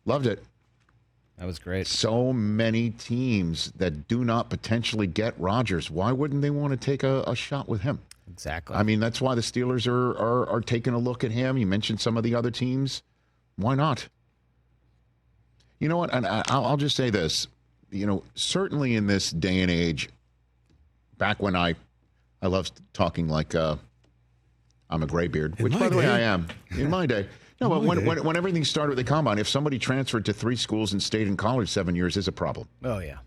Loved it. That was great. So many teams that do not potentially get Rodgers. Why wouldn't they want to take a shot with him? Exactly. I mean, that's why the Steelers are taking a look at him. You mentioned some of the other teams. Why not? You know what? And I'll just say this. You know, certainly in this day and age, back when I love talking like I'm a graybeard, which, by the way, I am. In my day. No, but when everything started with the Combine, if somebody transferred to 3 schools and stayed in college 7 years is a problem. Oh, yeah.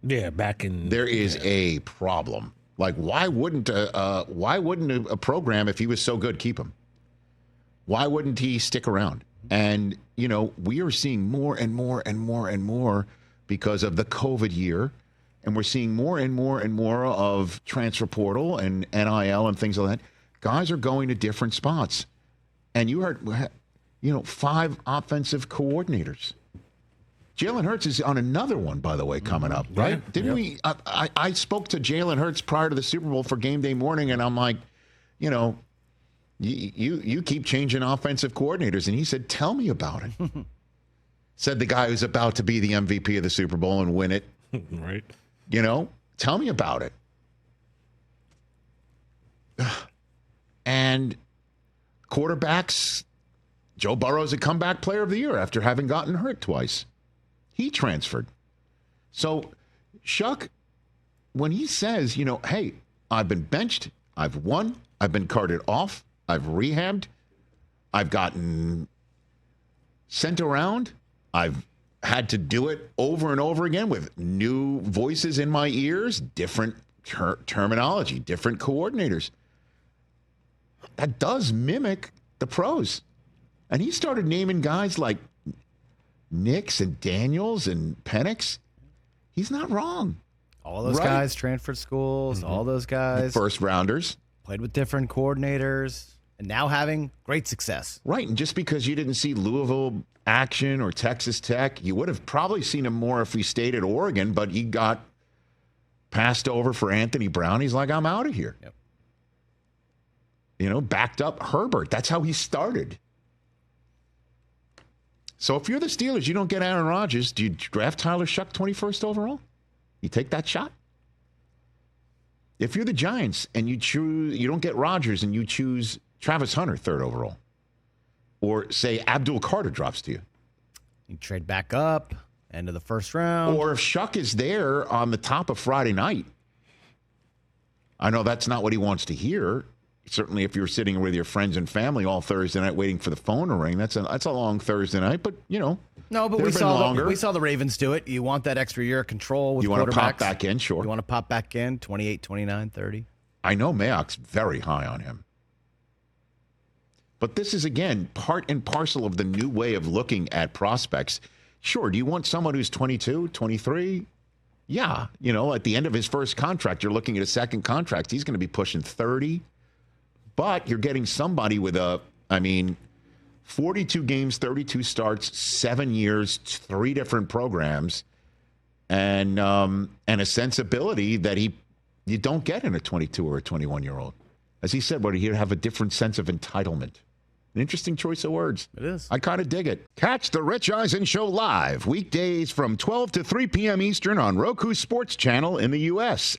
Yeah, back in... There is a problem. Like, why wouldn't a program, if he was so good, keep him? Why wouldn't he stick around? And, you know, we are seeing more and more and more and more because of the COVID year. And we're seeing more and more and more of transfer portal and NIL and things like that. Guys are going to different spots. And you heard, you know, 5 offensive coordinators. Jalen Hurts is on another one, by the way, coming up, right? Yeah. Didn't we? I spoke to Jalen Hurts prior to the Super Bowl for game day morning, and I'm like, you know, you keep changing offensive coordinators. And he said, tell me about it. Said the guy who's about to be the MVP of the Super Bowl and win it. Right. You know, tell me about it. And quarterbacks, Joe Burrow's a comeback player of the year after having gotten hurt twice. He transferred. So Shough, when he says, you know, hey, I've been benched, I've won, I've been carted off, I've rehabbed, I've gotten sent around, I've had to do it over and over again with new voices in my ears, different terminology, different coordinators. That does mimic the pros. And he started naming guys like Nix and Daniels and Penix. He's not wrong. All those guys transferred schools, all those guys. First rounders. Played with different coordinators, and now having great success. Right, and just because you didn't see Louisville action or Texas Tech, you would have probably seen him more if he stayed at Oregon, but he got passed over for Anthony Brown. He's like, I'm out of here. Yep. You know, backed up Herbert. That's how he started. So if you're the Steelers, you don't get Aaron Rodgers. Do you draft Tyler Shough 21st overall? You take that shot? If you're the Giants and you don't get Rodgers and you choose Travis Hunter 3rd overall, or say Abdul Carter drops to you. You trade back up, end of the first round. Or if Shough is there on the top of Friday night, I know that's not what he wants to hear. Certainly, if you're sitting with your friends and family all Thursday night waiting for the phone to ring, that's a long Thursday night. But you know, no, but we saw the Ravens do it. You want that extra year of control with quarterbacks. You want to pop back in, sure. You want to pop back in, 28, 29, 30. I know Mayock's very high on him. But this is, again, part and parcel of the new way of looking at prospects. Sure, do you want someone who's 22, 23? Yeah. You know, at the end of his first contract, you're looking at a second contract. He's going to be pushing 30. But you're getting somebody with 42 games, 32 starts, 7 years, 3 different programs, and a sensibility that you don't get in a 22 or a 21-year-old. As he said, he'd have a different sense of entitlement. An interesting choice of words. It is. I kind of dig it. Catch the Rich Eisen Show live weekdays from 12 to 3 p.m. Eastern on Roku Sports Channel in the U.S.